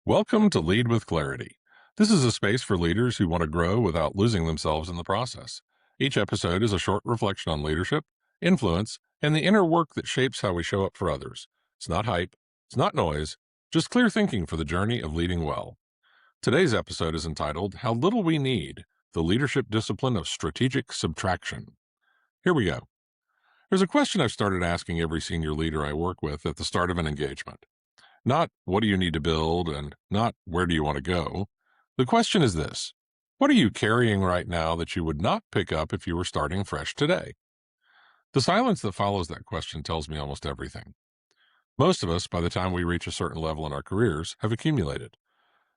Welcome to Lead with Clarity. This is a space for leaders who want to grow without losing themselves in the process. Each episode is a short reflection on leadership, influence, and the inner work that shapes how we show up for others. It's not hype, it's not noise, just clear thinking for the journey of leading well. Today's episode is entitled How Little We Need, the Leadership Discipline of Strategic Subtraction. Here we go. There's a question I've started asking every senior leader I work with at the start of an engagement. Not what do you need to build and not where do you want to go. The question is this: what are you carrying right now that you would not pick up if you were starting fresh today? The silence that follows that question tells me almost everything. Most of us, by the time we reach a certain level in our careers, have accumulated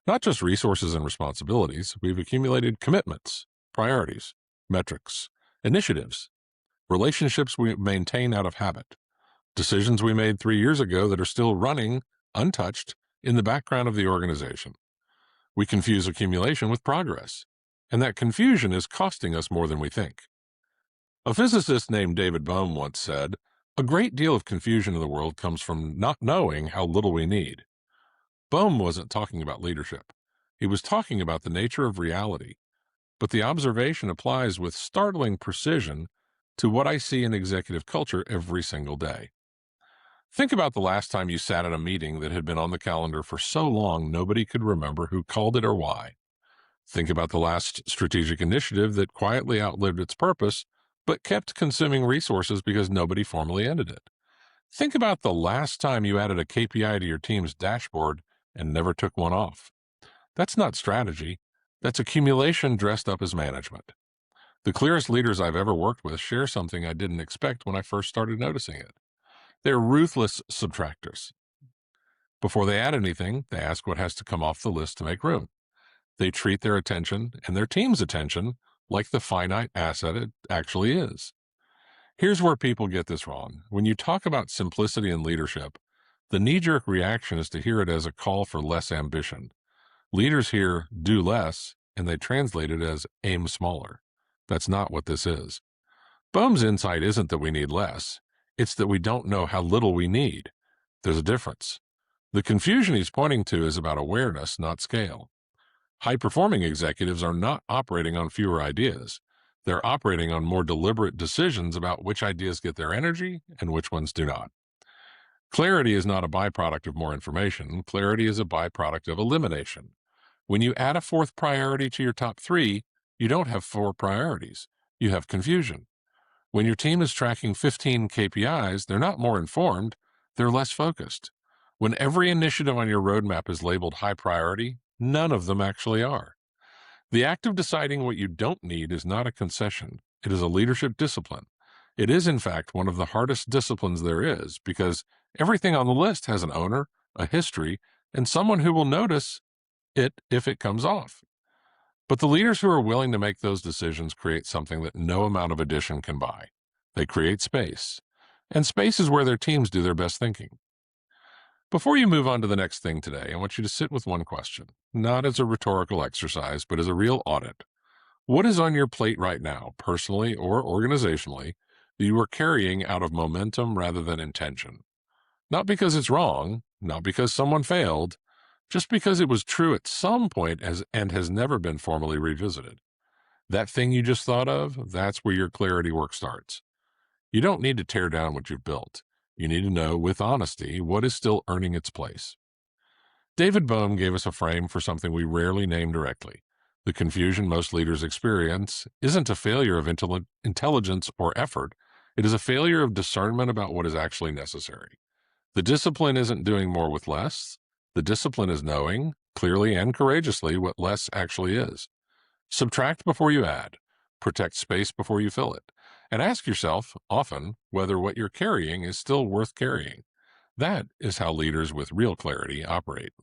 not just resources and responsibilities, we've accumulated commitments, priorities, metrics, initiatives, relationships we maintain out of habit, decisions we made 3 years ago that are still running untouched in the background of the organization. We confuse accumulation with progress, and that confusion is costing us more than we think. A physicist named David Bohm once said, "A great deal of confusion in the world comes from not knowing how little we need." Bohm wasn't talking about leadership. He was talking about the nature of reality, but the observation applies with startling precision to what I see in executive culture every single day. Think about the last time you sat at a meeting that had been on the calendar for so long nobody could remember who called it or why. Think about the last strategic initiative that quietly outlived its purpose, but kept consuming resources because nobody formally ended it. Think about the last time you added a KPI to your team's dashboard and never took one off. That's not strategy. That's accumulation dressed up as management. The clearest leaders I've ever worked with share something I didn't expect when I first started noticing it. They're ruthless subtractors. Before they add anything, they ask what has to come off the list to make room. They treat their attention and their team's attention like the finite asset it actually is. Here's where people get this wrong. When you talk about simplicity in leadership, the knee-jerk reaction is to hear it as a call for less ambition. Leaders hear do less, and they translate it as aim smaller. That's not what this is. Bohm's insight isn't that we need less. It's that we don't know how little we need. There's a difference. The confusion he's pointing to is about awareness, not scale. High-performing executives are not operating on fewer ideas. They're operating on more deliberate decisions about which ideas get their energy and which ones do not. Clarity is not a byproduct of more information. Clarity is a byproduct of elimination. When you add a fourth priority to your top three, you don't have four priorities. You have confusion. When your team is tracking 15 KPIs, they're not more informed, they're less focused. When every initiative on your roadmap is labeled high priority, none of them actually are. The act of deciding what you don't need is not a concession. It is a leadership discipline. It is, in fact, one of the hardest disciplines there is because everything on the list has an owner, a history, and someone who will notice it if it comes off. But the leaders who are willing to make those decisions create something that no amount of addition can buy. They create space. And space is where their teams do their best thinking. Before you move on to the next thing today, I want you to sit with one question, not as a rhetorical exercise, but as a real audit. What is on your plate right now, personally or organizationally, that you are carrying out of momentum rather than intention? Not because it's wrong, not because someone failed, just because it was true at some point and has never been formally revisited. That thing you just thought of, that's where your clarity work starts. You don't need to tear down what you've built. You need to know with honesty what is still earning its place. David Bohm gave us a frame for something we rarely name directly. The confusion most leaders experience isn't a failure of intelligence or effort. It is a failure of discernment about what is actually necessary. The discipline isn't doing more with less. The discipline is knowing, clearly and courageously, what less actually is. Subtract before you add. Protect space before you fill it. And ask yourself, often, whether what you're carrying is still worth carrying. That is how leaders with real clarity operate.